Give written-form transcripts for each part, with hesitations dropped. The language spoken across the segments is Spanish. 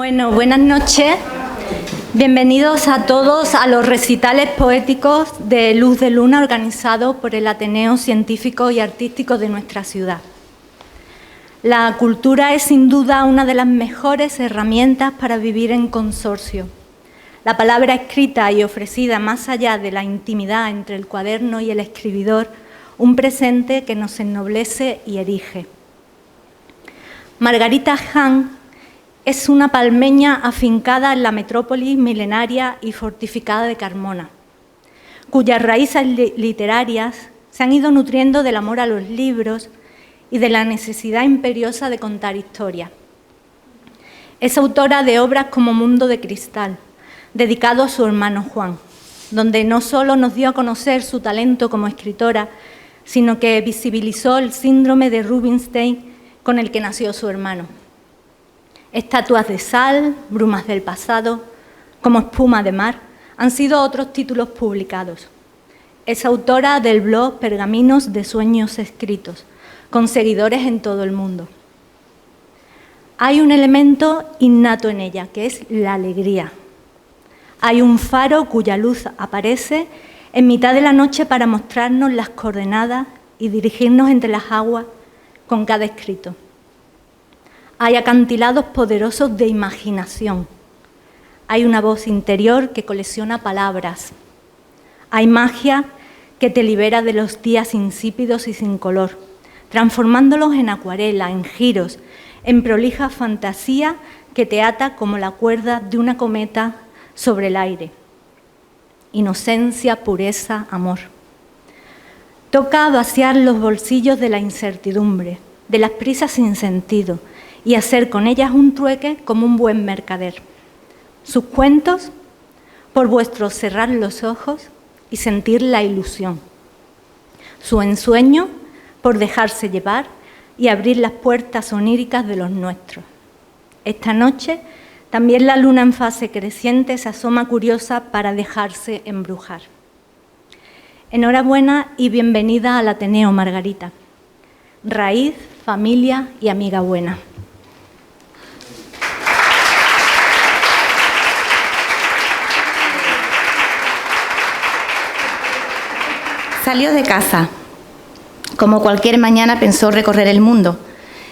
Bueno, buenas noches. Bienvenidos a todos a los recitales poéticos de Luz de Luna organizados por el Ateneo Científico y Artístico de nuestra ciudad. La cultura es sin duda una de las mejores herramientas para vivir en consorcio. La palabra escrita y ofrecida más allá de la intimidad entre el cuaderno y el escribidor, un presente que nos ennoblece y erige. Margarita Hahn es una palmeña afincada en la metrópolis milenaria y fortificada de Carmona, cuyas raíces literarias se han ido nutriendo del amor a los libros y de la necesidad imperiosa de contar historias. Es autora de obras como Mundo de Cristal, dedicado a su hermano Juan, donde no solo nos dio a conocer su talento como escritora, sino que visibilizó el síndrome de Rubinstein con el que nació su hermano. Estatuas de sal, Brumas del pasado, Como espuma de mar, han sido otros títulos publicados. Es autora del blog Pergaminos de sueños escritos, con seguidores en todo el mundo. Hay un elemento innato en ella, que es la alegría. Hay un faro cuya luz aparece en mitad de la noche para mostrarnos las coordenadas y dirigirnos entre las aguas con cada escrito. Hay acantilados poderosos de imaginación. Hay una voz interior que colecciona palabras. Hay magia que te libera de los días insípidos y sin color, transformándolos en acuarela, en giros, en prolija fantasía que te ata como la cuerda de una cometa sobre el aire. Inocencia, pureza, amor. Toca vaciar los bolsillos de la incertidumbre, de las prisas sin sentido, y hacer con ellas un trueque como un buen mercader. Sus cuentos, por vuestro cerrar los ojos y sentir la ilusión. Su ensueño, por dejarse llevar y abrir las puertas oníricas de los nuestros. Esta noche, también la luna en fase creciente se asoma curiosa para dejarse embrujar. Enhorabuena y bienvenida al Ateneo, Margarita. Raíz, familia y amiga buena. Salió de casa. Como cualquier mañana pensó recorrer el mundo.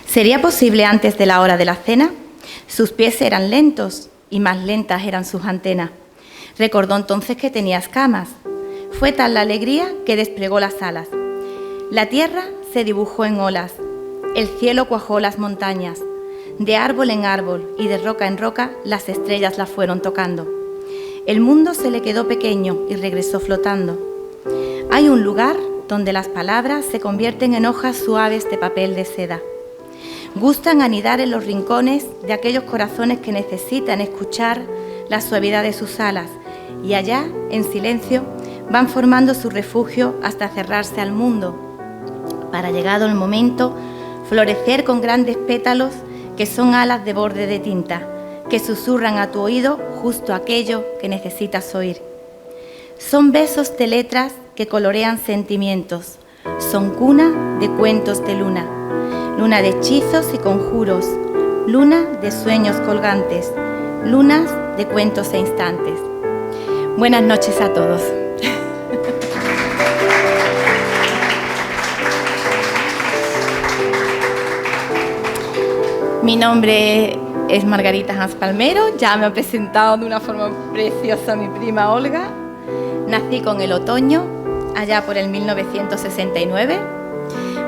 ¿Sería posible antes de la hora de la cena? Sus pies eran lentos y más lentas eran sus antenas. Recordó entonces que tenía escamas. Fue tal la alegría que desplegó las alas. La tierra se dibujó en olas. El cielo cuajó las montañas. De árbol en árbol y de roca en roca las estrellas la fueron tocando. El mundo se le quedó pequeño y regresó flotando. Hay un lugar donde las palabras se convierten en hojas suaves de papel de seda. Gustan anidar en los rincones de aquellos corazones que necesitan escuchar la suavidad de sus alas y allá, en silencio, van formando su refugio hasta cerrarse al mundo, para, llegado el momento, florecer con grandes pétalos que son alas de borde de tinta, que susurran a tu oído justo aquello que necesitas oír. Son besos de letras que colorean sentimientos, son cuna de cuentos de luna, luna de hechizos y conjuros, luna de sueños colgantes, lunas de cuentos e instantes. Buenas noches a todos. Mi nombre es Margarita Hans Palmero, ya me ha presentado de una forma preciosa mi prima Olga. Nací con el otoño, allá por el 1969.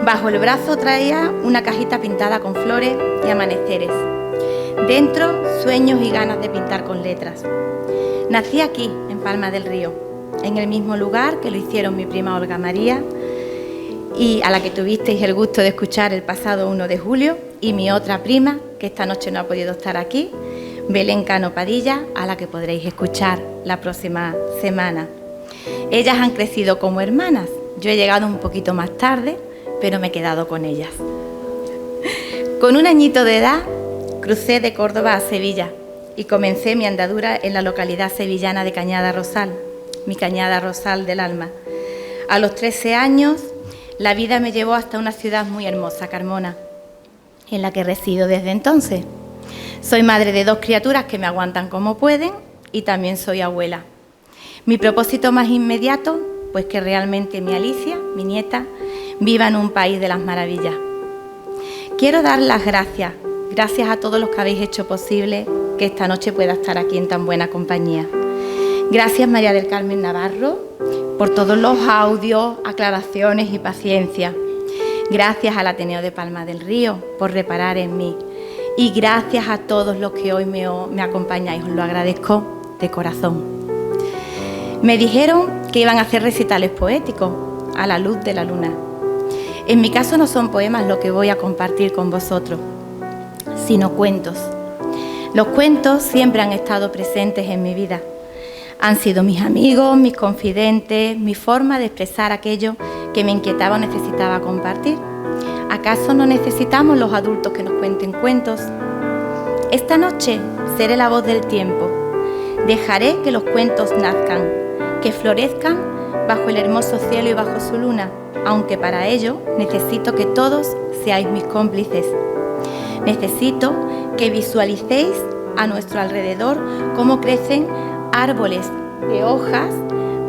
Bajo el brazo traía una cajita pintada con flores y amaneceres. Dentro, sueños y ganas de pintar con letras. Nací aquí, en Palma del Río, en el mismo lugar que lo hicieron mi prima Olga María, y a la que tuvisteis el gusto de escuchar el pasado 1 de julio, y mi otra prima, que esta noche no ha podido estar aquí, Belén Cano Padilla, a la que podréis escuchar la próxima semana. Ellas han crecido como hermanas. Yo he llegado un poquito más tarde, pero me he quedado con ellas. Con un añito de edad, crucé de Córdoba a Sevilla y comencé mi andadura en la localidad sevillana de Cañada Rosal, mi Cañada Rosal del alma. A los 13 años, la vida me llevó hasta una ciudad muy hermosa, Carmona, en la que resido desde entonces. Soy madre de 2 criaturas que me aguantan como pueden y también soy abuela. Mi propósito más inmediato, pues que realmente mi Alicia, mi nieta, viva en un país de las maravillas. Quiero dar las gracias a todos los que habéis hecho posible que esta noche pueda estar aquí en tan buena compañía. Gracias María del Carmen Navarro por todos los audios, aclaraciones y paciencia. Gracias al Ateneo de Palma del Río por reparar en mí. Y gracias a todos los que hoy me acompañáis, os lo agradezco de corazón. Me dijeron que iban a hacer recitales poéticos a la luz de la luna. En mi caso no son poemas lo que voy a compartir con vosotros, sino cuentos. Los cuentos siempre han estado presentes en mi vida. Han sido mis amigos, mis confidentes, mi forma de expresar aquello que me inquietaba o necesitaba compartir. ¿Acaso no necesitamos los adultos que nos cuenten cuentos? Esta noche seré la voz del tiempo. Dejaré que los cuentos nazcan, que florezcan bajo el hermoso cielo y bajo su luna, aunque para ello necesito que todos seáis mis cómplices. Necesito que visualicéis a nuestro alrededor cómo crecen árboles de hojas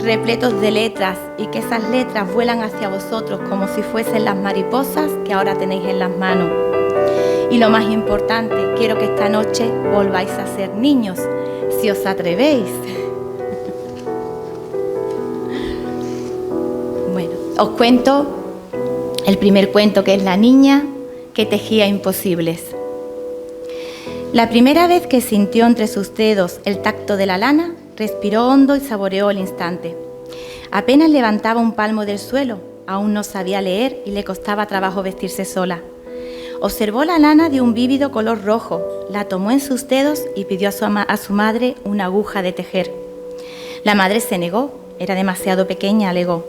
repletos de letras y que esas letras vuelan hacia vosotros como si fuesen las mariposas que ahora tenéis en las manos. Y lo más importante, quiero que esta noche volváis a ser niños, si os atrevéis. Bueno, os cuento el primer cuento, que es La niña que tejía imposibles. La primera vez que sintió entre sus dedos el tacto de la lana, respiró hondo y saboreó el instante. Apenas levantaba un palmo del suelo, aún no sabía leer y le costaba trabajo vestirse sola. Observó la lana de un vívido color rojo, la tomó en sus dedos y pidió a su madre una aguja de tejer. La madre se negó, era demasiado pequeña, alegó.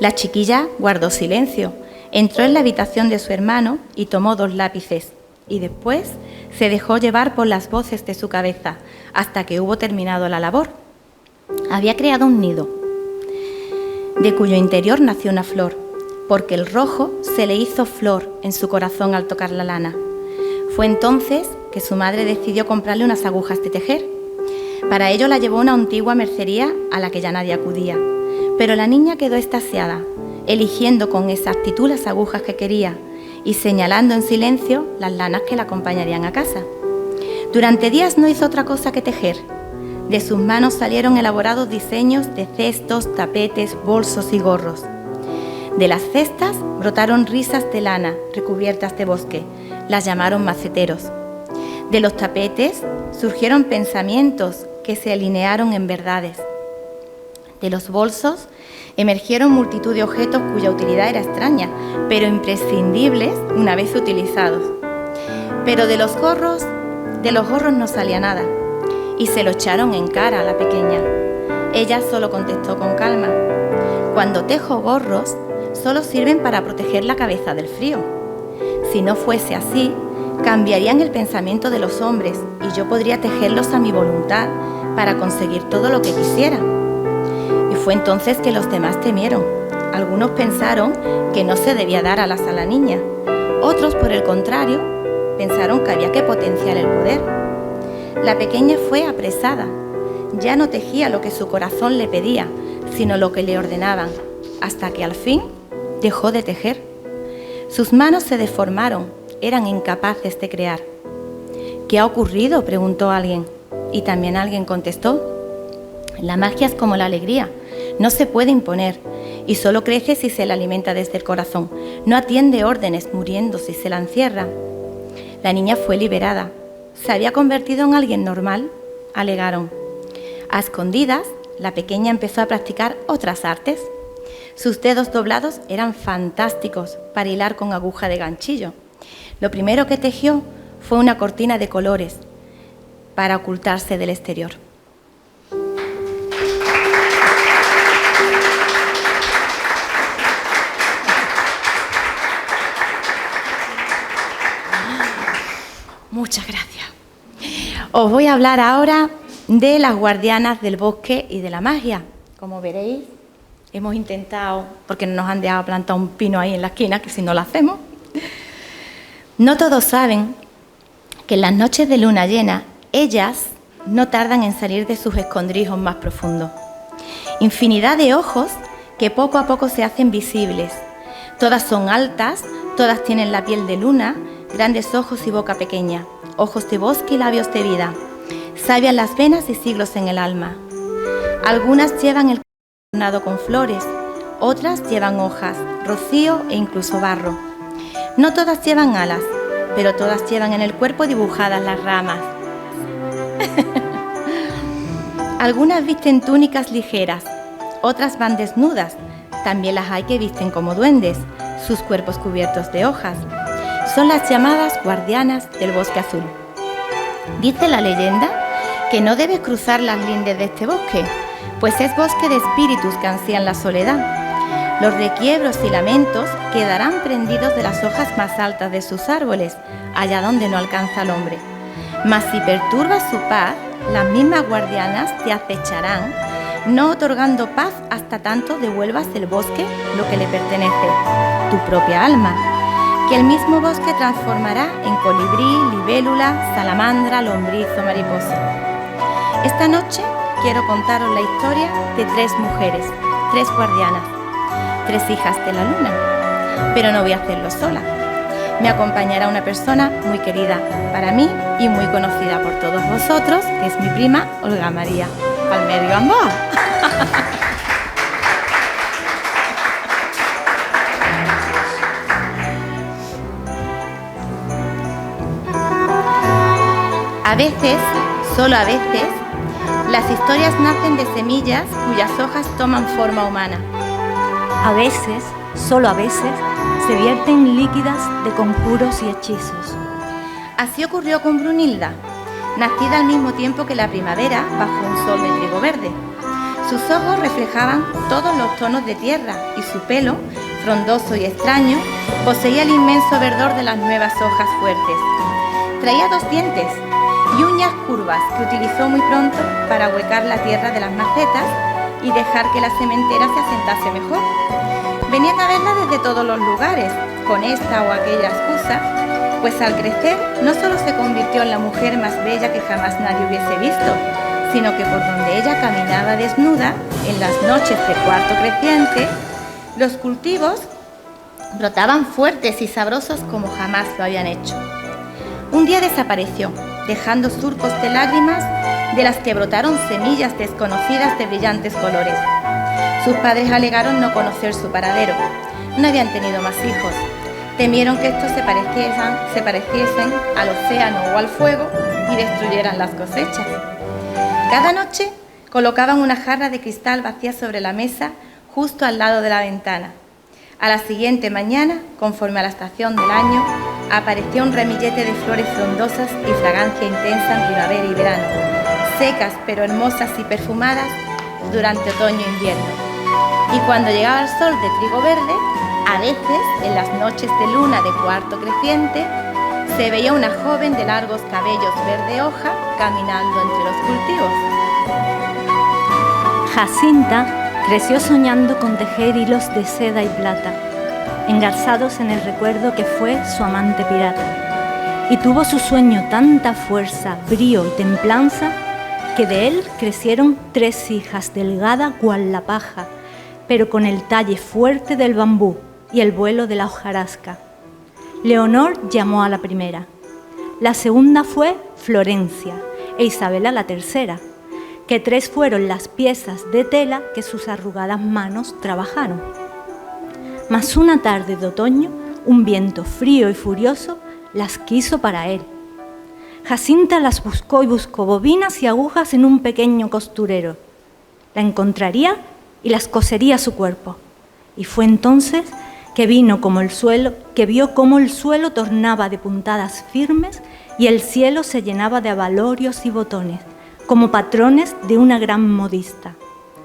La chiquilla guardó silencio, entró en la habitación de su hermano y tomó 2 lápices, y después se dejó llevar por las voces de su cabeza hasta que hubo terminado la labor. Había creado un nido, de cuyo interior nació una flor, porque el rojo se le hizo flor en su corazón al tocar la lana. Fue entonces que su madre decidió comprarle unas agujas de tejer. Para ello la llevó a una antigua mercería a la que ya nadie acudía, pero la niña quedó extasiada, eligiendo con exactitud las agujas que quería y señalando en silencio las lanas que la acompañarían a casa. Durante días no hizo otra cosa que tejer. De sus manos salieron elaborados diseños de cestos, tapetes, bolsos y gorros. De las cestas brotaron risas de lana recubiertas de bosque, las llamaron maceteros. De los tapetes surgieron pensamientos que se alinearon en verdades. De los bolsos emergieron multitud de objetos cuya utilidad era extraña, pero imprescindibles una vez utilizados. Pero de los gorros no salía nada, y se lo echaron en cara a la pequeña. Ella solo contestó con calma: cuando tejo gorros, solo sirven para proteger la cabeza del frío. Si no fuese así, cambiarían el pensamiento de los hombres y yo podría tejerlos a mi voluntad para conseguir todo lo que quisiera. Y fue entonces que los demás temieron. Algunos pensaron que no se debía dar alas a la niña. Otros, por el contrario, pensaron que había que potenciar el poder. La pequeña fue apresada. Ya no tejía lo que su corazón le pedía, sino lo que le ordenaban, hasta que al fin dejó de tejer. Sus manos se deformaron, eran incapaces de crear. ¿Qué ha ocurrido?, preguntó alguien, y también alguien contestó: la magia es como la alegría, no se puede imponer, y solo crece si se la alimenta desde el corazón, no atiende órdenes muriendo si se la encierra. La niña fue liberada. ¿Se había convertido en alguien normal?, alegaron. A escondidas, la pequeña empezó a practicar otras artes. Sus dedos doblados eran fantásticos para hilar con aguja de ganchillo. Lo primero que tejió fue una cortina de colores para ocultarse del exterior. Muchas gracias. Os voy a hablar ahora de las guardianas del bosque y de la magia. Como veréis, hemos intentado, porque no nos han dejado plantar un pino ahí en la esquina, que si no lo hacemos. No todos saben que en las noches de luna llena, ellas no tardan en salir de sus escondrijos más profundos. Infinidad de ojos que poco a poco se hacen visibles. Todas son altas, todas tienen la piel de luna, grandes ojos y boca pequeña, ojos de bosque y labios de vida, sabias las venas y siglos en el alma. Algunas llevan el adornado con flores, otras llevan hojas, rocío e incluso barro. No todas llevan alas, pero todas llevan en el cuerpo dibujadas las ramas. Algunas visten túnicas ligeras, otras van desnudas, también las hay que visten como duendes, sus cuerpos cubiertos de hojas. Son las llamadas guardianas del bosque azul. Dice la leyenda que no debes cruzar las lindes de este bosque, pues es bosque de espíritus que ansían la soledad. Los requiebros y lamentos quedarán prendidos de las hojas más altas de sus árboles, allá donde no alcanza el hombre. Mas si perturbas su paz, las mismas guardianas te acecharán, no otorgando paz hasta tanto devuelvas el bosque lo que le pertenece, tu propia alma, que el mismo bosque transformará en colibrí, libélula, salamandra, lombriz o mariposa. Esta noche quiero contaros la historia de 3 mujeres, 3 guardianas, 3 hijas de la luna, pero no voy a hacerlo sola. Me acompañará una persona muy querida para mí y muy conocida por todos vosotros, que es mi prima Olga María Palmer Gamboa. A veces, solo a veces, las historias nacen de semillas cuyas hojas toman forma humana. A veces, solo a veces, se vierten líquidas de conjuros y hechizos. Así ocurrió con Brunilda, nacida al mismo tiempo que la primavera bajo un sol de trigo verde. Sus ojos reflejaban todos los tonos de tierra y su pelo, frondoso y extraño, poseía el inmenso verdor de las nuevas hojas fuertes. Traía 2 dientes y uñas curvas que utilizó muy pronto para ahuecar la tierra de las macetas y dejar que la sementera se asentase mejor. Venían a verla desde todos los lugares, con esta o aquella excusa, pues al crecer no solo se convirtió en la mujer más bella que jamás nadie hubiese visto, sino que por donde ella caminaba desnuda, en las noches de cuarto creciente, los cultivos brotaban fuertes y sabrosos como jamás lo habían hecho. Un día desapareció, dejando surcos de lágrimas de las que brotaron semillas desconocidas de brillantes colores. Sus padres alegaron no conocer su paradero. No habían tenido más hijos. Temieron que estos se pareciesen al océano o al fuego y destruyeran las cosechas. Cada noche colocaban una jarra de cristal vacía sobre la mesa justo al lado de la ventana. A la siguiente mañana, conforme a la estación del año, apareció un ramillete de flores frondosas y fragancia intensa en primavera y verano, secas pero hermosas y perfumadas durante otoño e invierno. Y cuando llegaba el sol de trigo verde, a veces, en las noches de luna de cuarto creciente, se veía una joven de largos cabellos verde hoja caminando entre los cultivos. Jacinta creció soñando con tejer hilos de seda y plata, engarzados en el recuerdo que fue su amante pirata, y tuvo su sueño tanta fuerza, brío y templanza, que de él crecieron 3 hijas delgada cual la paja, pero con el talle fuerte del bambú y el vuelo de la hojarasca. Leonor llamó a la primera, la segunda fue Florencia e Isabela la tercera, que 3 fueron las piezas de tela que sus arrugadas manos trabajaron. Mas una tarde de otoño, un viento frío y furioso las quiso para él. Jacinta las buscó y buscó bobinas y agujas en un pequeño costurero. La encontraría y las cosería a su cuerpo. Y fue entonces que vio cómo el suelo tornaba de puntadas firmes y el cielo se llenaba de abalorios y botones, como patrones de una gran modista.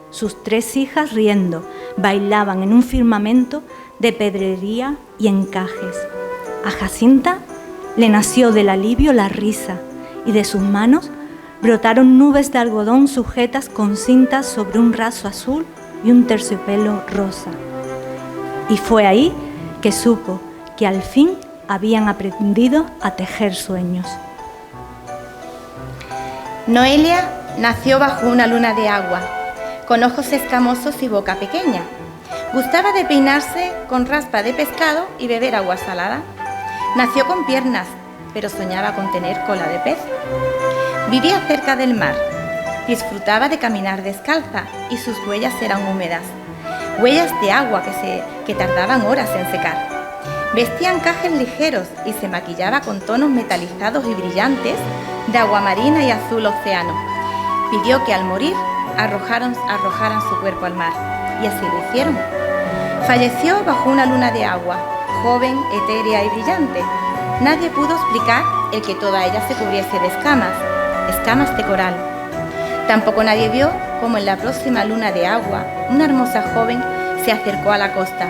Sus 3 hijas, riendo, bailaban en un firmamento de pedrería y encajes. A Jacinta le nació del alivio la risa y de sus manos brotaron nubes de algodón sujetas con cintas sobre un raso azul y un terciopelo rosa. Y fue ahí que supo que al fin habían aprendido a tejer sueños. Noelia nació bajo una luna de agua, con ojos escamosos y boca pequeña. Gustaba de peinarse con raspa de pescado y beber agua salada. Nació con piernas, pero soñaba con tener cola de pez. Vivía cerca del mar. Disfrutaba de caminar descalza y sus huellas eran húmedas. Huellas de agua que tardaban horas en secar. Vestía encajes ligeros y se maquillaba con tonos metalizados y brillantes de aguamarina y azul océano. Pidió que al morir arrojaran su cuerpo al mar, y así lo hicieron. Falleció bajo una luna de agua, joven, etérea y brillante. Nadie pudo explicar el que toda ella se cubriese de escamas de coral. Tampoco nadie vio cómo en la próxima luna de agua una hermosa joven se acercó a la costa.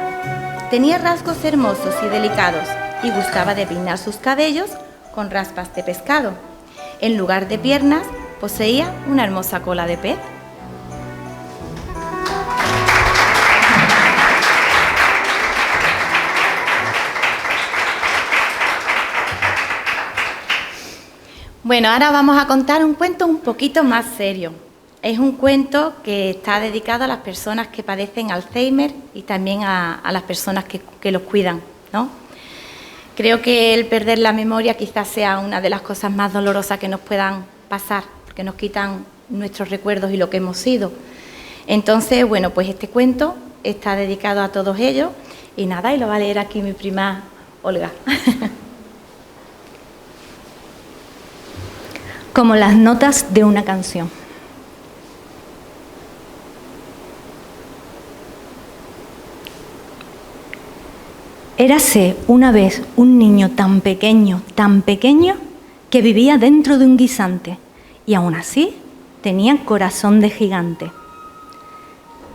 Tenía rasgos hermosos y delicados y gustaba de peinar sus cabellos con raspas de pescado. En lugar de piernas, poseía una hermosa cola de pez. Bueno, ahora vamos a contar un cuento un poquito más serio. Es un cuento que está dedicado a las personas que padecen Alzheimer y también a las personas que los cuidan, ¿no? Creo que el perder la memoria quizás sea una de las cosas más dolorosas que nos puedan pasar, porque nos quitan nuestros recuerdos y lo que hemos sido. Entonces, bueno, pues este cuento está dedicado a todos ellos y nada, y lo va a leer aquí mi prima Olga. Como las notas de una canción. Érase una vez un niño tan pequeño, que vivía dentro de un guisante y aún así tenía corazón de gigante.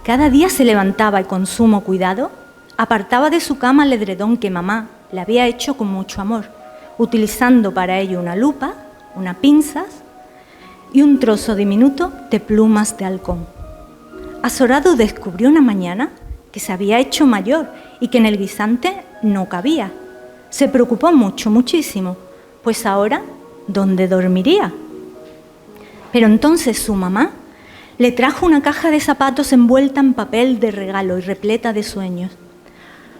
Cada día se levantaba y con sumo cuidado apartaba de su cama el edredón que mamá le había hecho con mucho amor, utilizando para ello una lupa, unas pinzas y un trozo diminuto de plumas de halcón. Azorado descubrió una mañana que se había hecho mayor y que en el guisante no cabía. Se preocupó muchísimo, pues ahora, ¿dónde dormiría? Pero entonces su mamá le trajo una caja de zapatos envuelta en papel de regalo y repleta de sueños,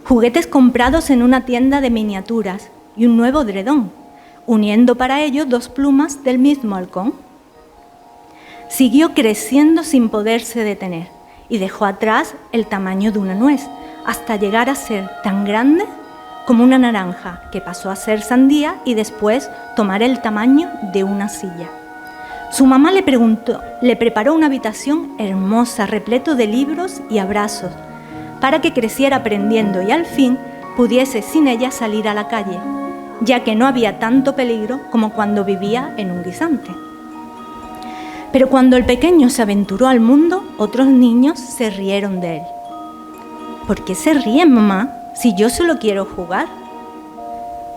juguetes comprados en una tienda de miniaturas y un nuevo edredón, uniendo para ello 2 plumas del mismo halcón. Siguió creciendo sin poderse detener y dejó atrás el tamaño de una nuez, hasta llegar a ser tan grande como una naranja, que pasó a ser sandía y después tomar el tamaño de una silla. Su mamá le preparó una habitación hermosa, repleto de libros y abrazos, para que creciera aprendiendo y al fin pudiese sin ella salir a la calle, ya que no había tanto peligro como cuando vivía en un guisante. Pero cuando el pequeño se aventuró al mundo, otros niños se rieron de él. ¿Por qué se ríen, mamá, si yo solo quiero jugar?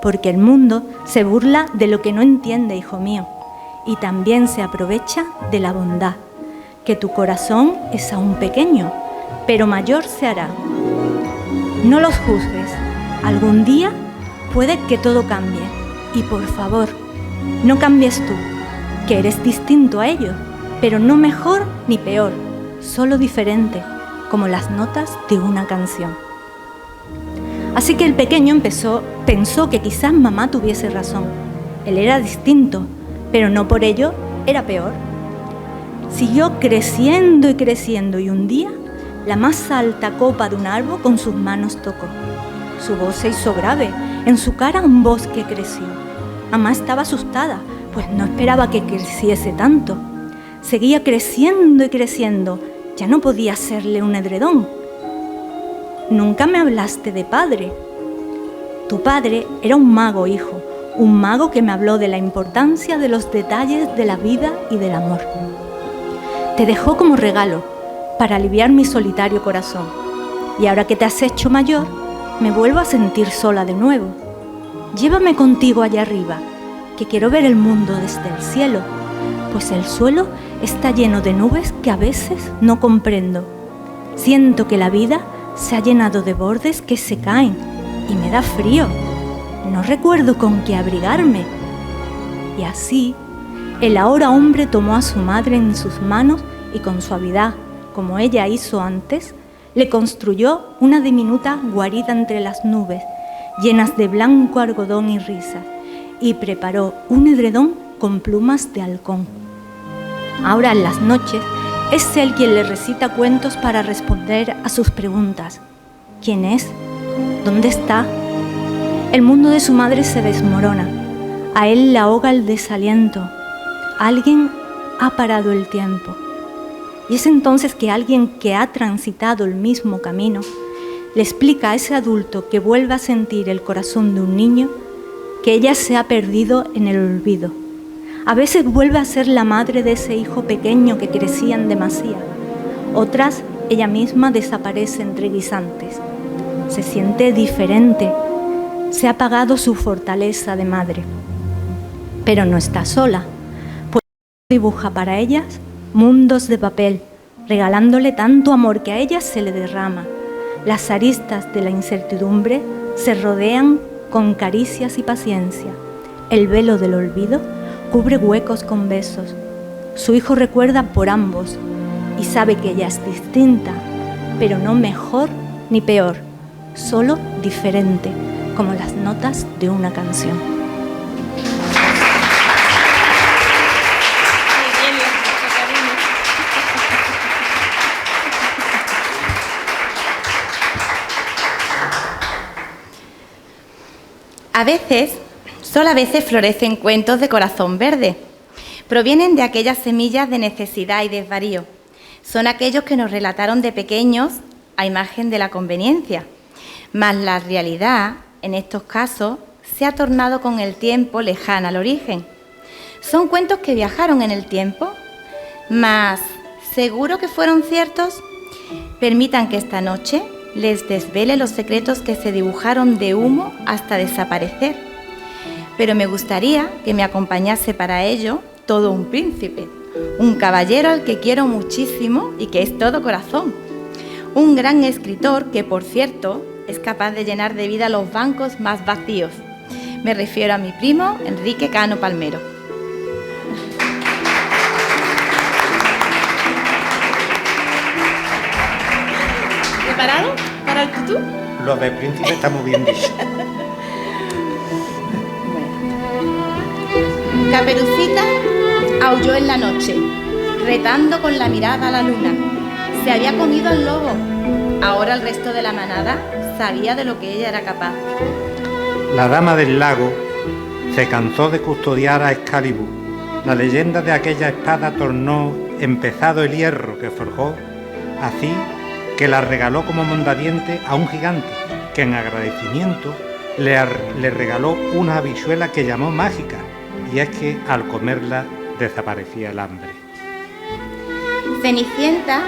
Porque el mundo se burla de lo que no entiende, hijo mío, y también se aprovecha de la bondad, que tu corazón es aún pequeño, pero mayor se hará. No los juzgues, algún día puede que todo cambie, y por favor, no cambies tú, que eres distinto a ellos, pero no mejor ni peor, solo diferente, como las notas de una canción. Así que el pequeño pensó que quizás mamá tuviese razón. Él era distinto, pero no por ello era peor. Siguió creciendo y un día la más alta copa de un árbol con sus manos tocó. Su voz se hizo grave, en su cara un bosque creció. Mamá estaba asustada, pues no esperaba que creciese tanto. Seguía creciendo, ya no podía hacerle un edredón. Nunca me hablaste de padre. Tu padre era un mago, hijo, un mago que me habló de la importancia de los detalles de la vida y del amor. Te dejó como regalo para aliviar mi solitario corazón. Y ahora que te has hecho mayor, me vuelvo a sentir sola de nuevo. Llévame contigo allá arriba, que quiero ver el mundo desde el cielo, pues el suelo está lleno de nubes que a veces no comprendo. Siento que la vida se ha llenado de bordes que se caen y me da frío. No recuerdo con qué abrigarme. Y así, El ahora hombre tomó a su madre en sus manos y con suavidad, como ella hizo antes, le construyó una diminuta guarida entre las nubes, llenas de blanco algodón y risas, y preparó un edredón con plumas de halcón. Ahora en las noches es él quien le recita cuentos para responder a sus preguntas. ¿Quién es? ¿Dónde está? El mundo de su madre se desmorona. A él le ahoga el desaliento. Alguien ha parado el tiempo. Y es entonces que alguien que ha transitado el mismo camino le explica a ese adulto que vuelve a sentir el corazón de un niño que ella se ha perdido en el olvido. A veces vuelve a ser la madre de ese hijo pequeño que crecía en demasía. Otras, ella misma desaparece entre guisantes. Se siente diferente. Se ha apagado su fortaleza de madre. Pero no está sola, pues dibuja para ellas mundos de papel, regalándole tanto amor que a ellas se le derrama. Las aristas de la incertidumbre se rodean con caricias y paciencia. El velo del olvido cubre huecos con besos. Su hijo recuerda por ambos y sabe que ella es distinta, pero no mejor ni peor, solo diferente, como las notas de una canción. A veces, solo a veces florecen cuentos de corazón verde. Provienen de aquellas semillas de necesidad y desvarío. Son aquellos que nos relataron de pequeños a imagen de la conveniencia. Mas la realidad, en estos casos, se ha tornado con el tiempo lejana al origen. Son cuentos que viajaron en el tiempo, mas ¿seguro que fueron ciertos? Permitan que esta noche les desvele los secretos que se dibujaron de humo hasta desaparecer. Pero me gustaría que me acompañase para ello todo un príncipe, un caballero al que quiero muchísimo y que es todo corazón. Un gran escritor que, por cierto, es capaz de llenar de vida los bancos más vacíos. Me refiero a mi primo Enrique Cano Palmero. ¿Preparado para el tutú? Lo de príncipe está muy bien dicho. Caperucita aulló en la noche, retando con la mirada a la luna. Se había comido al lobo. Ahora el resto de la manada sabía de lo que ella era capaz. La dama del lago se cansó de custodiar a Excalibur. La leyenda de aquella espada tornó empezado el hierro que forjó, así que la regaló como mondadiente a un gigante, que en agradecimiento le regaló una habichuela que llamó mágica, y es que al comerla desaparecía el hambre. Cenicienta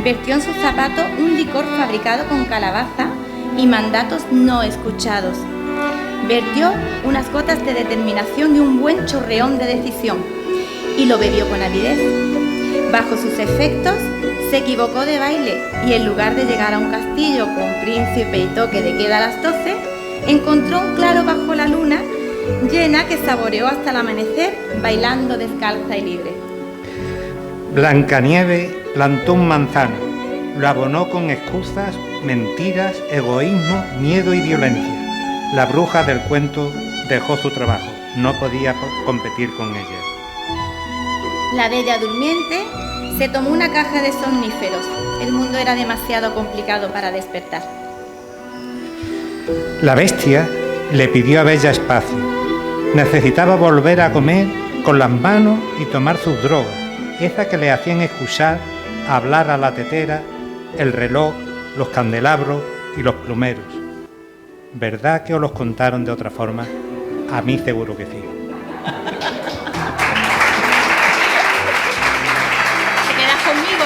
vertió en sus zapatos un licor fabricado con calabaza y mandatos no escuchados. Vertió unas gotas de determinación y un buen chorreón de decisión, y lo bebió con avidez. Bajo sus efectos, se equivocó de baile y en lugar de llegar a un castillo con príncipe y toque de queda a las 12, encontró un claro bajo la luna llena que saboreó hasta el amanecer bailando descalza y libre. Blancanieves plantó un manzano, lo abonó con excusas, mentiras, egoísmo, miedo y violencia. La bruja del cuento dejó su trabajo, no podía competir con ella. La bella durmiente se tomó una caja de somníferos. El mundo era demasiado complicado para despertar. La bestia le pidió a Bella espacio. Necesitaba volver a comer con las manos y tomar sus drogas, esas que le hacían escuchar hablar a la tetera, el reloj, los candelabros y los plumeros. ¿Verdad que os los contaron de otra forma? A mí seguro que sí. Te quedas conmigo,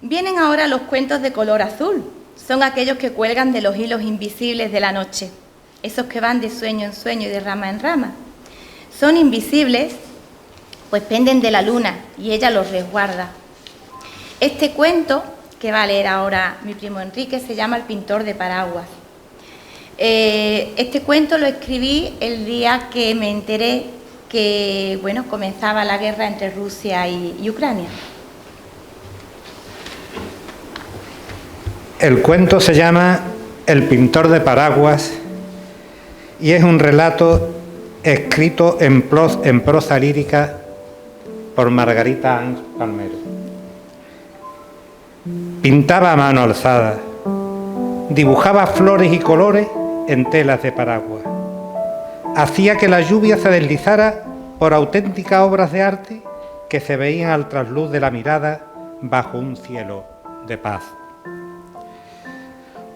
Vienen ahora los cuentos de color azul. Son aquellos que cuelgan de los hilos invisibles de la noche, esos que van de sueño en sueño y de rama en rama. Son invisibles, pues penden de la luna y ella los resguarda. Este cuento, que va a leer ahora mi primo Enrique, se llama El pintor de paraguas. Este cuento lo escribí el día que me enteré que, bueno, comenzaba la guerra entre Rusia y Ucrania. El cuento se llama El pintor de paraguas y es un relato escrito en prosa lírica por Margarita Ans Palmero. Pintaba a mano alzada, dibujaba flores y colores en telas de paraguas. Hacía que la lluvia se deslizara por auténticas obras de arte que se veían al trasluz de la mirada bajo un cielo de paz.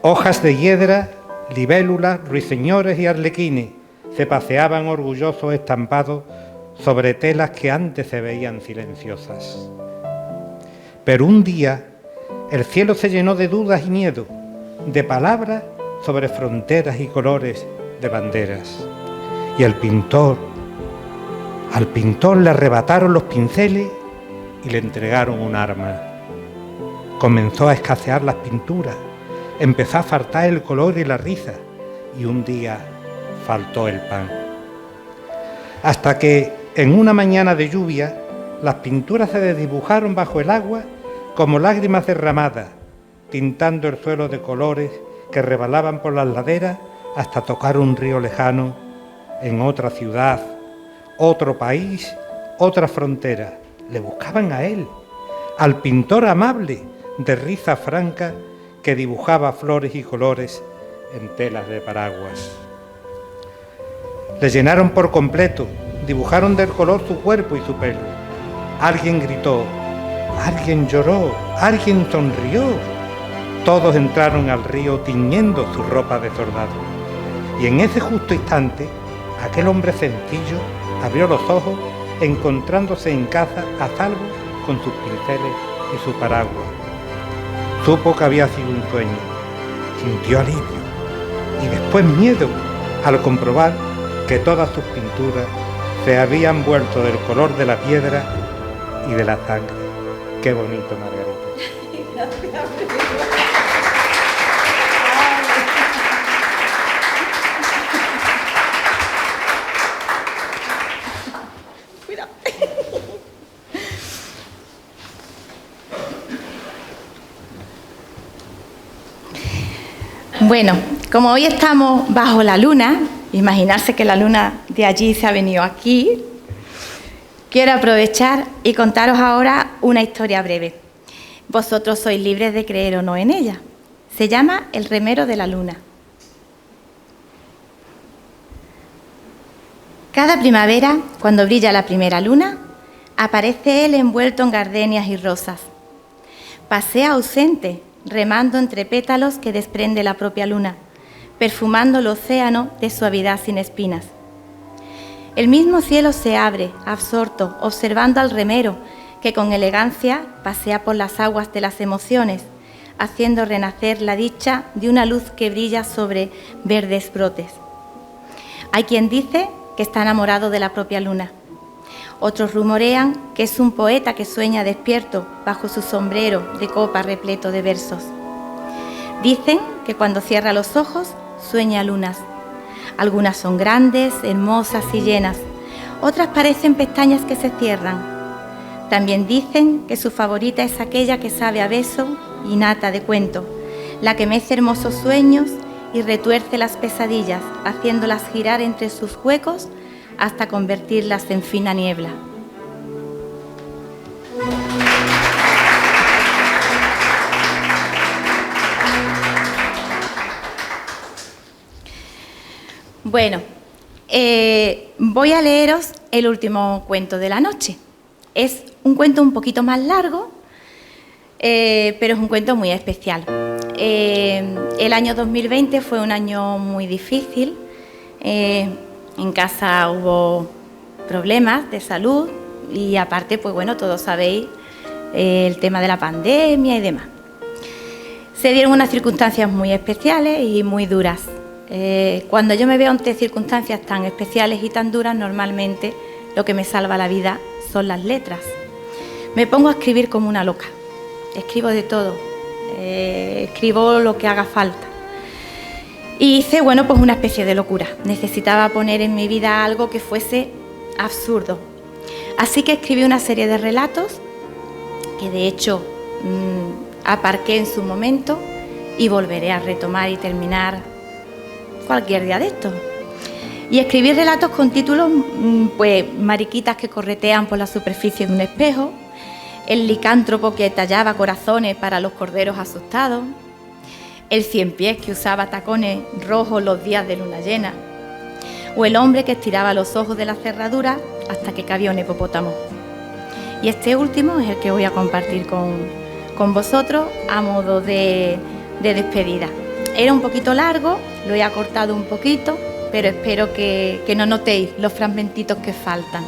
Hojas de hiedra, libélulas, ruiseñores y arlequines se paseaban orgullosos estampados sobre telas que antes se veían silenciosas. Pero un día el cielo se llenó de dudas y miedo, de palabras sobre fronteras y colores de banderas. Y al pintor le arrebataron los pinceles y le entregaron un arma. Comenzó a escasear las pinturas, empezó a faltar el color y la risa, y un día faltó el pan. Hasta que, en una mañana de lluvia, las pinturas se desdibujaron bajo el agua como lágrimas derramadas, tintando el suelo de colores que rebalaban por las laderas hasta tocar un río lejano en otra ciudad, otro país, otra frontera. Le buscaban a él, al pintor amable de risa franca que dibujaba flores y colores en telas de paraguas. Le llenaron por completo, dibujaron del color su cuerpo y su pelo. Alguien gritó, alguien lloró, alguien sonrió. Todos entraron al río tiñendo su ropa de soldado. Y en ese justo instante, aquel hombre sencillo abrió los ojos, encontrándose en casa a salvo con sus pinceles y su paraguas. Supo que había sido un sueño, sintió alivio y después miedo al comprobar que todas sus pinturas se habían vuelto del color de la piedra y de la sangre. Qué bonito, Margarita. Bueno, como hoy estamos bajo la luna, imaginarse que la luna de allí se ha venido aquí, quiero aprovechar y contaros ahora una historia breve. Vosotros sois libres de creer o no en ella. Se llama El remero de la luna. Cada primavera, cuando brilla la primera luna, aparece él envuelto en gardenias y rosas. Pasea ausente, remando entre pétalos que desprende la propia luna, perfumando el océano de suavidad sin espinas. El mismo cielo se abre, absorto, observando al remero, que con elegancia pasea por las aguas de las emociones, haciendo renacer la dicha de una luz que brilla sobre verdes brotes. Hay quien dice que está enamorado de la propia luna. Otros rumorean que es un poeta que sueña despierto bajo su sombrero de copa repleto de versos. Dicen que cuando cierra los ojos sueña lunas. Algunas son grandes, hermosas y llenas. Otras parecen pestañas que se cierran. También dicen que su favorita es aquella que sabe a beso y nata de cuento, la que mece hermosos sueños y retuerce las pesadillas, haciéndolas girar entre sus huecos hasta convertirlas en fina niebla. Bueno, voy a leeros el último cuento de la noche. Es un cuento un poquito más largo, pero es un cuento muy especial. El año 2020 fue un año muy difícil. En casa hubo problemas de salud y aparte, pues bueno, todos sabéis el tema de la pandemia y demás. Se dieron unas circunstancias muy especiales y muy duras. Cuando yo me veo ante circunstancias tan especiales y tan duras, normalmente lo que me salva la vida son las letras. Me pongo a escribir como una loca. Escribo de todo. Escribo lo que haga falta. Y hice, bueno, pues una especie de locura. Necesitaba poner en mi vida algo que fuese absurdo. Así que escribí una serie de relatos que de hecho aparqué en su momento y volveré a retomar y terminar cualquier día de estos. Y escribí relatos con títulos, pues mariquitas que corretean por la superficie de un espejo, el licántropo que tallaba corazones para los corderos asustados, el ciempiés que usaba tacones rojos los días de luna llena, o el hombre que estiraba los ojos de la cerradura hasta que cabía un hipopótamo. Y este último es el que voy a compartir con vosotros a modo de despedida. Era un poquito largo, lo he acortado un poquito, pero espero que no notéis los fragmentitos que faltan.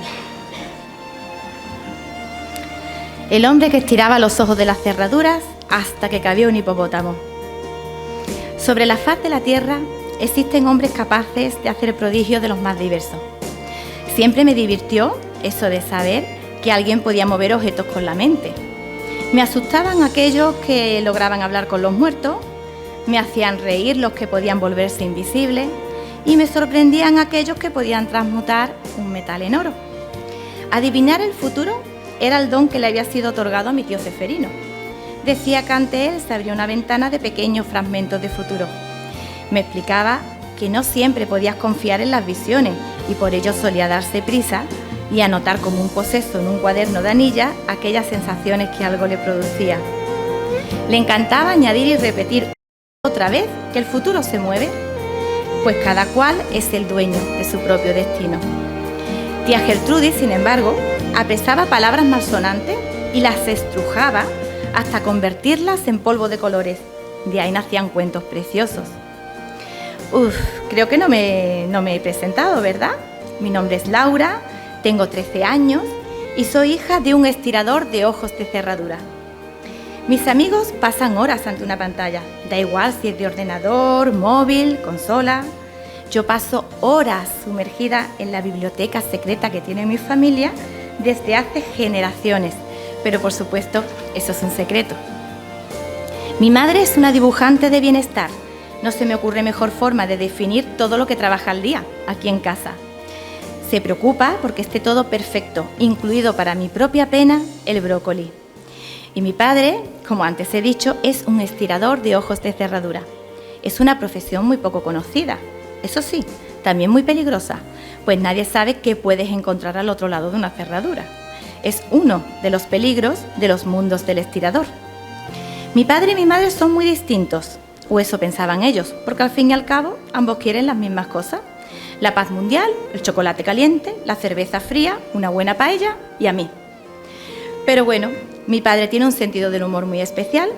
El hombre que estiraba los ojos de las cerraduras hasta que cabía un hipopótamo. Sobre la faz de la tierra existen hombres capaces de hacer prodigios de los más diversos. Siempre me divirtió eso de saber que alguien podía mover objetos con la mente. Me asustaban aquellos que lograban hablar con los muertos, me hacían reír los que podían volverse invisibles y me sorprendían aquellos que podían transmutar un metal en oro. Adivinar el futuro era el don que le había sido otorgado a mi tío Ceferino. Decía que ante él se abrió una ventana de pequeños fragmentos de futuro. Me explicaba que no siempre podías confiar en las visiones y por ello solía darse prisa y anotar como un poseso en un cuaderno de anillas aquellas sensaciones que algo le producía. Le encantaba añadir y repetir otra vez que el futuro se mueve, pues cada cual es el dueño de su propio destino. Tía Gertrudis, sin embargo, apresaba palabras malsonantes y las estrujaba hasta convertirlas en polvo de colores. De ahí nacían cuentos preciosos. Creo que no me he presentado, ¿verdad? Mi nombre es Laura, tengo 13 años y soy hija de un estirador de ojos de cerradura. Mis amigos pasan horas ante una pantalla, da igual si es de ordenador, móvil, consola. Yo paso horas sumergida en la biblioteca secreta que tiene mi familia desde hace generaciones, pero por supuesto eso es un secreto. Mi madre es una dibujante de bienestar. No se me ocurre mejor forma de definir todo lo que trabaja al día aquí en casa. Se preocupa porque esté todo perfecto, incluido para mi propia pena el brócoli. Y mi padre, como antes he dicho, es un estirador de ojos de cerradura. Es una profesión muy poco conocida. Eso sí, también muy peligrosa, pues nadie sabe qué puedes encontrar al otro lado de una cerradura. Es uno de los peligros de los mundos del estirador. Mi padre y mi madre son muy distintos, o eso pensaban ellos, porque al fin y al cabo ambos quieren las mismas cosas. La paz mundial, el chocolate caliente, la cerveza fría, una buena paella y a mí. Pero bueno, mi padre tiene un sentido del humor muy especial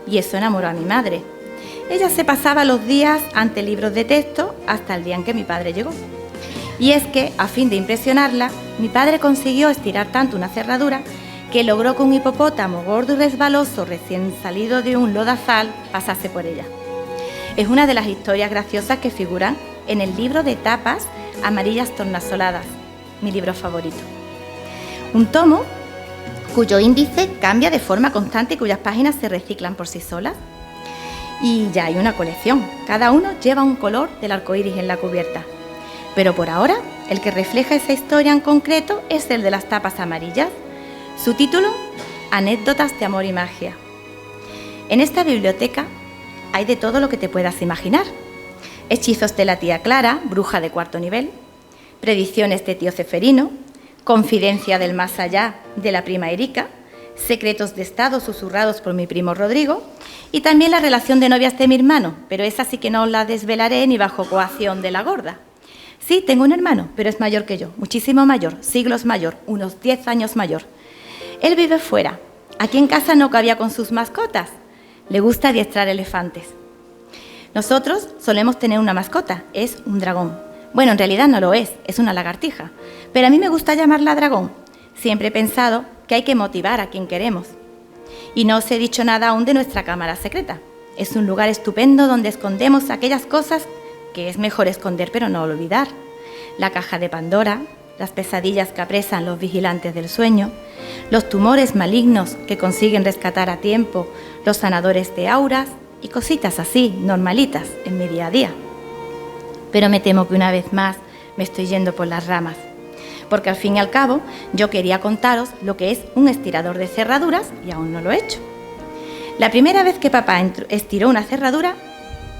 y eso enamoró a mi madre. Ella se pasaba los días ante libros de texto hasta el día en que mi padre llegó. Y es que, a fin de impresionarla, mi padre consiguió estirar tanto una cerradura que logró que un hipopótamo gordo y resbaloso recién salido de un lodazal pasase por ella. Es una de las historias graciosas que figuran en el libro de tapas Amarillas tornasoladas, mi libro favorito. Un tomo cuyo índice cambia de forma constante y cuyas páginas se reciclan por sí solas. Y ya hay una colección, cada uno lleva un color del arco iris en la cubierta. Pero por ahora, el que refleja esa historia en concreto es el de las tapas amarillas. Su título, Anécdotas de amor y magia. En esta biblioteca hay de todo lo que te puedas imaginar. Hechizos de la tía Clara, bruja de 4º nivel, predicciones de tío Ceferino, confidencia del más allá de la prima Erika, secretos de estado susurrados por mi primo Rodrigo y también la relación de novias de mi hermano, pero esa sí que no la desvelaré ni bajo coacción de la gorda. Sí, tengo un hermano, pero es mayor que yo, muchísimo mayor, siglos mayor, unos 10 años mayor. Él vive fuera. Aquí en casa no cabía con sus mascotas. Le gusta adiestrar elefantes. Nosotros solemos tener una mascota, es un dragón. Bueno, en realidad no lo es una lagartija. Pero a mí me gusta llamarla dragón. Siempre he pensado que hay que motivar a quien queremos. Y no os he dicho nada aún de nuestra cámara secreta. Es un lugar estupendo donde escondemos aquellas cosas que es mejor esconder pero no olvidar. La caja de Pandora, las pesadillas que apresan los vigilantes del sueño, los tumores malignos que consiguen rescatar a tiempo los sanadores de auras y cositas así, normalitas, en mi día a día. Pero me temo que una vez más me estoy yendo por las ramas, porque al fin y al cabo yo quería contaros lo que es un estirador de cerraduras y aún no lo he hecho. La primera vez que papá estiró una cerradura,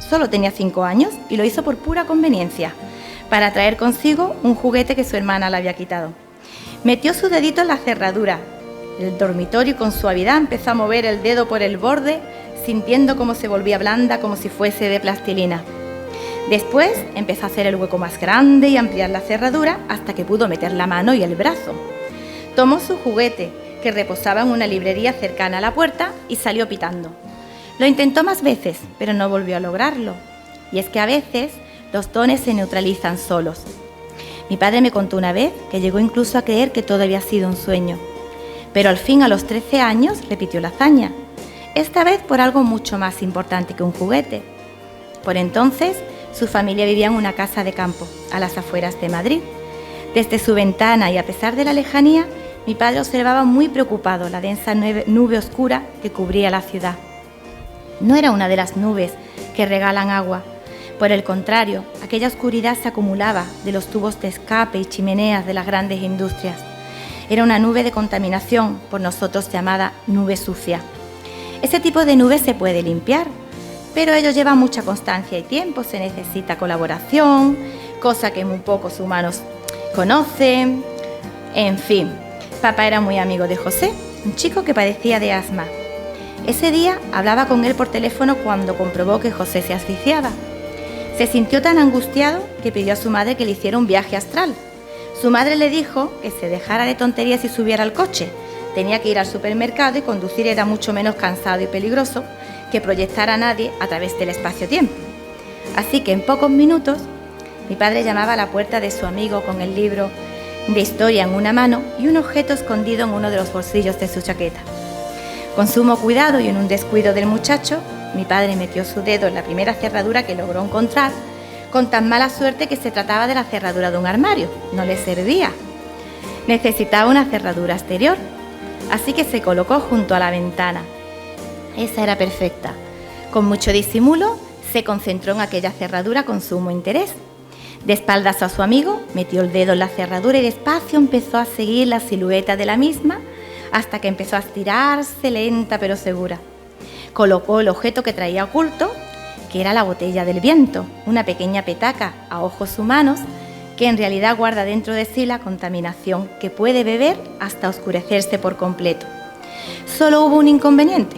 solo tenía 5 años y lo hizo por pura conveniencia, para traer consigo un juguete que su hermana le había quitado. Metió su dedito en la cerradura del dormitorio y con suavidad empezó a mover el dedo por el borde, sintiendo cómo se volvía blanda como si fuese de plastilina. Después empezó a hacer el hueco más grande y ampliar la cerradura hasta que pudo meter la mano y el brazo. Tomó su juguete, que reposaba en una librería cercana a la puerta, y salió pitando. Lo intentó más veces, pero no volvió a lograrlo. Y es que a veces los dones se neutralizan solos. Mi padre me contó una vez que llegó incluso a creer que todo había sido un sueño. Pero al fin, a los 13 años, repitió la hazaña. Esta vez por algo mucho más importante que un juguete. Por entonces, su familia vivía en una casa de campo, a las afueras de Madrid. Desde su ventana y a pesar de la lejanía, mi padre observaba muy preocupado la densa nube oscura que cubría la ciudad. No era una de las nubes que regalan agua. Por el contrario, aquella oscuridad se acumulaba de los tubos de escape y chimeneas de las grandes industrias. Era una nube de contaminación, por nosotros llamada nube sucia. Ese tipo de nube se puede limpiar, pero ello lleva mucha constancia y tiempo, se necesita colaboración, cosa que muy pocos humanos conocen. En fin, papá era muy amigo de José, un chico que padecía de asma. Ese día hablaba con él por teléfono cuando comprobó que José se asfixiaba. Se sintió tan angustiado que pidió a su madre que le hiciera un viaje astral. Su madre le dijo que se dejara de tonterías y subiera al coche. Tenía que ir al supermercado y conducir era mucho menos cansado y peligroso que proyectar a nadie a través del espacio-tiempo. Así que en pocos minutos, mi padre llamaba a la puerta de su amigo con el libro de historia en una mano y un objeto escondido en uno de los bolsillos de su chaqueta. Con sumo cuidado y en un descuido del muchacho, mi padre metió su dedo en la primera cerradura que logró encontrar, con tan mala suerte que se trataba de la cerradura de un armario. No le servía. Necesitaba una cerradura exterior, así que se colocó junto a la ventana. Esa era perfecta. Con mucho disimulo, se concentró en aquella cerradura con sumo interés. De espaldas a su amigo, metió el dedo en la cerradura y despacio empezó a seguir la silueta de la misma hasta que empezó a estirarse lenta pero segura. Colocó el objeto que traía oculto, que era la botella del viento, una pequeña petaca a ojos humanos que en realidad guarda dentro de sí la contaminación que puede beber hasta oscurecerse por completo. Solo hubo un inconveniente.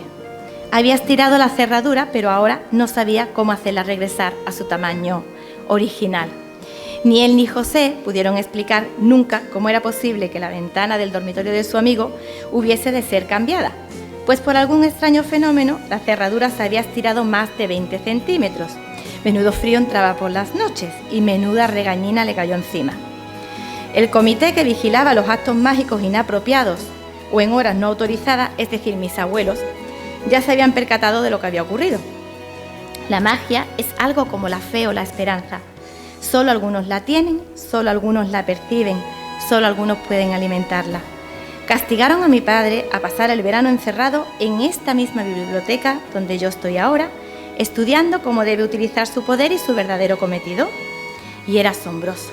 Había estirado la cerradura, pero ahora no sabía cómo hacerla regresar a su tamaño original. Ni él ni José pudieron explicar nunca cómo era posible que la ventana del dormitorio de su amigo hubiese de ser cambiada, pues por algún extraño fenómeno la cerradura se había estirado más de 20 centímetros. Menudo frío entraba por las noches y menuda regañina le cayó encima. El comité que vigilaba los actos mágicos inapropiados o en horas no autorizadas, es decir, mis abuelos, ya se habían percatado de lo que había ocurrido. La magia es algo como la fe o la esperanza. Solo algunos la tienen, solo algunos la perciben, solo algunos pueden alimentarla. Castigaron a mi padre a pasar el verano encerrado en esta misma biblioteca donde yo estoy ahora, estudiando cómo debe utilizar su poder y su verdadero cometido. Y era asombroso.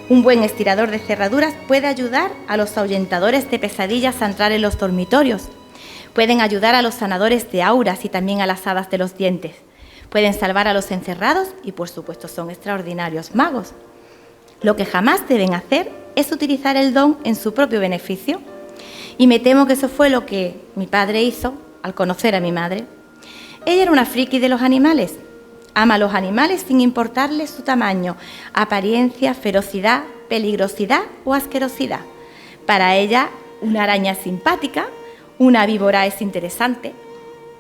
Un buen estirador de cerraduras puede ayudar a los ahuyentadores de pesadillas a entrar en los dormitorios. Pueden ayudar a los sanadores de auras y también a las hadas de los dientes. Pueden salvar a los encerrados y, por supuesto, son extraordinarios magos. Lo que jamás deben hacer es utilizar el don en su propio beneficio. Y me temo que eso fue lo que mi padre hizo al conocer a mi madre. Ella era una friki de los animales. Ama a los animales sin importarles su tamaño, apariencia, ferocidad, peligrosidad o asquerosidad. Para ella, una araña es simpática, una víbora es interesante,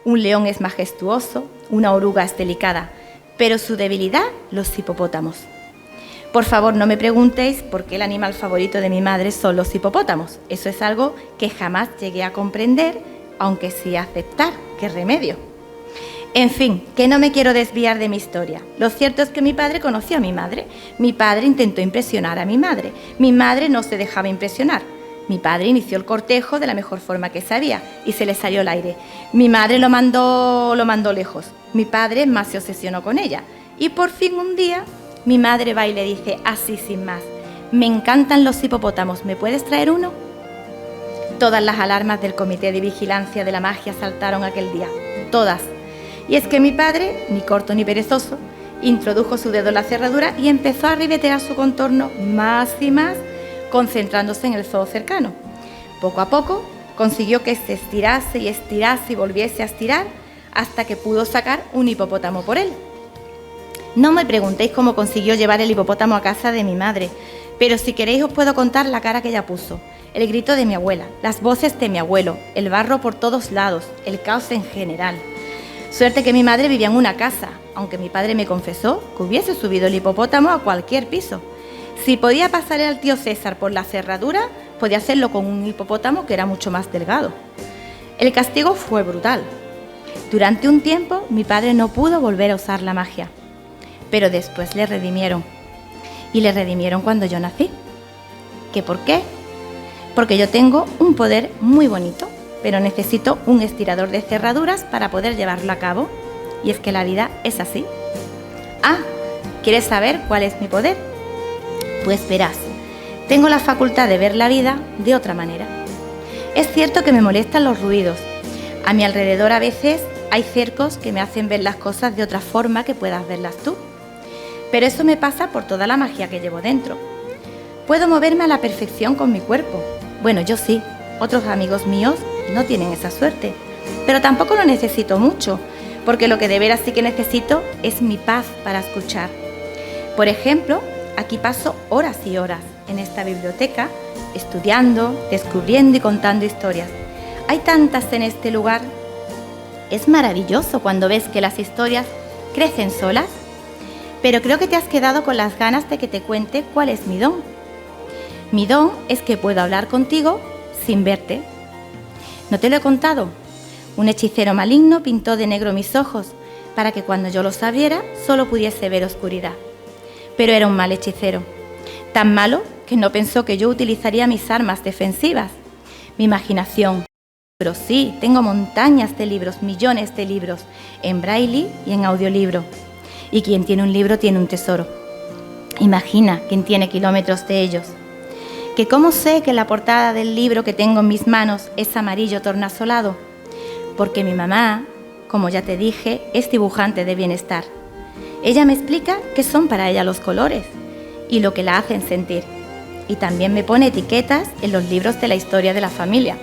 un león es majestuoso, una oruga es delicada, pero su debilidad, los hipopótamos. Por favor, no me preguntéis por qué el animal favorito de mi madre son los hipopótamos. Eso es algo que jamás llegué a comprender, aunque sí a aceptar. ¿Qué remedio? En fin, que no me quiero desviar de mi historia. Lo cierto es que mi padre conoció a mi madre. Mi padre intentó impresionar a mi madre. Mi madre no se dejaba impresionar. Mi padre inició el cortejo de la mejor forma que sabía y se le salió el aire. Mi madre lo mandó lejos. Mi padre más se obsesionó con ella. Y por fin un día, mi madre va y le dice, así sin más, me encantan los hipopótamos, ¿me puedes traer uno? Todas las alarmas del Comité de Vigilancia de la Magia saltaron aquel día. Todas. Y es que mi padre, ni corto ni perezoso, introdujo su dedo en la cerradura y empezó a ribetear su contorno más y más, concentrándose en el zoo cercano. Poco a poco consiguió que se estirase y estirase y volviese a estirar hasta que pudo sacar un hipopótamo por él. No me preguntéis cómo consiguió llevar el hipopótamo a casa de mi madre, pero si queréis os puedo contar la cara que ella puso, el grito de mi abuela, las voces de mi abuelo, el barro por todos lados, el caos en general. Suerte que mi madre vivía en una casa, aunque mi padre me confesó que hubiese subido el hipopótamo a cualquier piso. Si podía pasarle al tío César por la cerradura, podía hacerlo con un hipopótamo que era mucho más delgado. El castigo fue brutal. Durante un tiempo mi padre no pudo volver a usar la magia, pero después le redimieron. Y le redimieron cuando yo nací. ¿Qué por qué? Porque yo tengo un poder muy bonito, pero necesito un estirador de cerraduras para poder llevarlo a cabo. Y es que la vida es así. Ah, ¿quieres saber cuál es mi poder? Pues verás, tengo la facultad de ver la vida de otra manera. Es cierto que me molestan los ruidos. A mi alrededor a veces hay cercos que me hacen ver las cosas de otra forma que puedas verlas tú. Pero eso me pasa por toda la magia que llevo dentro. Puedo moverme a la perfección con mi cuerpo. Bueno, yo sí, otros amigos míos no tienen esa suerte. Pero tampoco lo necesito mucho, porque lo que de veras sí que necesito es mi paz para escuchar. Por ejemplo, aquí paso horas y horas en esta biblioteca, estudiando, descubriendo y contando historias. Hay tantas en este lugar. Es maravilloso cuando ves que las historias crecen solas, pero creo que te has quedado con las ganas de que te cuente cuál es mi don. Mi don es que puedo hablar contigo sin verte. ¿No te lo he contado? Un hechicero maligno pintó de negro mis ojos para que cuando yo los abriera solo pudiese ver oscuridad. Pero era un mal hechicero, tan malo que no pensó que yo utilizaría mis armas defensivas, mi imaginación. Pero sí, tengo montañas de libros, millones de libros, en braille y en audiolibro. Y quien tiene un libro tiene un tesoro. Imagina quien tiene kilómetros de ellos. ¿Que cómo sé que la portada del libro que tengo en mis manos es amarillo tornasolado? Porque mi mamá, como ya te dije, es dibujante de bienestar. Ella me explica qué son para ella los colores y lo que la hacen sentir. Y también me pone etiquetas en los libros de la historia de la familia.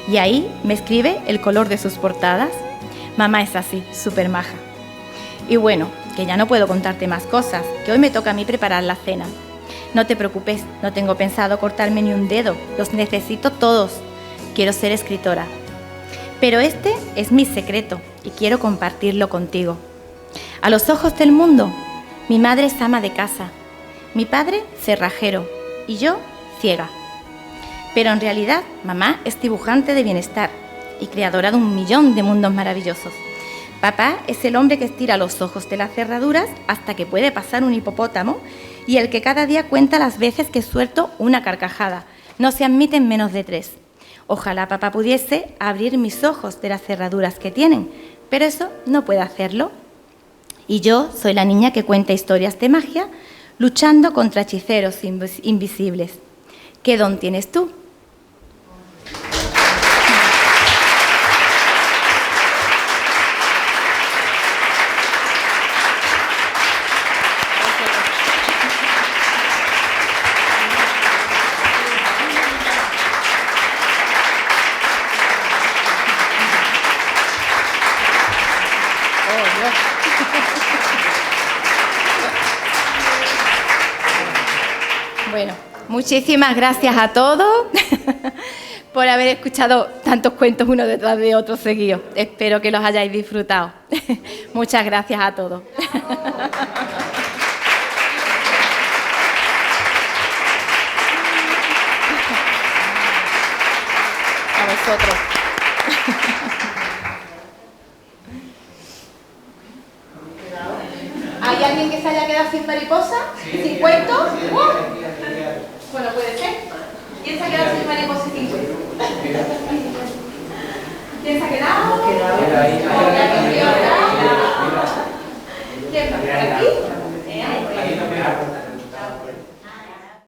Y ahí me escribe el color de sus portadas. Mamá es así, súper maja. Y bueno, que ya no puedo contarte más cosas, que hoy me toca a mí preparar la cena. No te preocupes, no tengo pensado cortarme ni un dedo, los necesito todos. Quiero ser escritora. Pero este es mi secreto y quiero compartirlo contigo. A los ojos del mundo, mi madre es ama de casa, mi padre cerrajero y yo ciega. Pero en realidad, mamá es dibujante de bienestar y creadora de 1.000.000 de mundos maravillosos. Papá es el hombre que estira los ojos de las cerraduras hasta que puede pasar un hipopótamo y el que cada día cuenta las veces que suelto una carcajada. No se admiten menos de 3. Ojalá papá pudiese abrir mis ojos de las cerraduras que tienen, pero eso no puede hacerlo. Y yo soy la niña que cuenta historias de magia luchando contra hechiceros invisibles. ¿Qué don tienes tú? Bueno, muchísimas gracias a todos por haber escuchado tantos cuentos uno detrás de otro seguidos. Espero que los hayáis disfrutado. Muchas gracias a todos. A vosotros. ¿Hay alguien que se haya quedado sin mariposa? ¿Sin cuento? Bueno, puede ser. ¿Quién se ha quedado sin mariposa y pingüino? ¿Quién se ha quedado?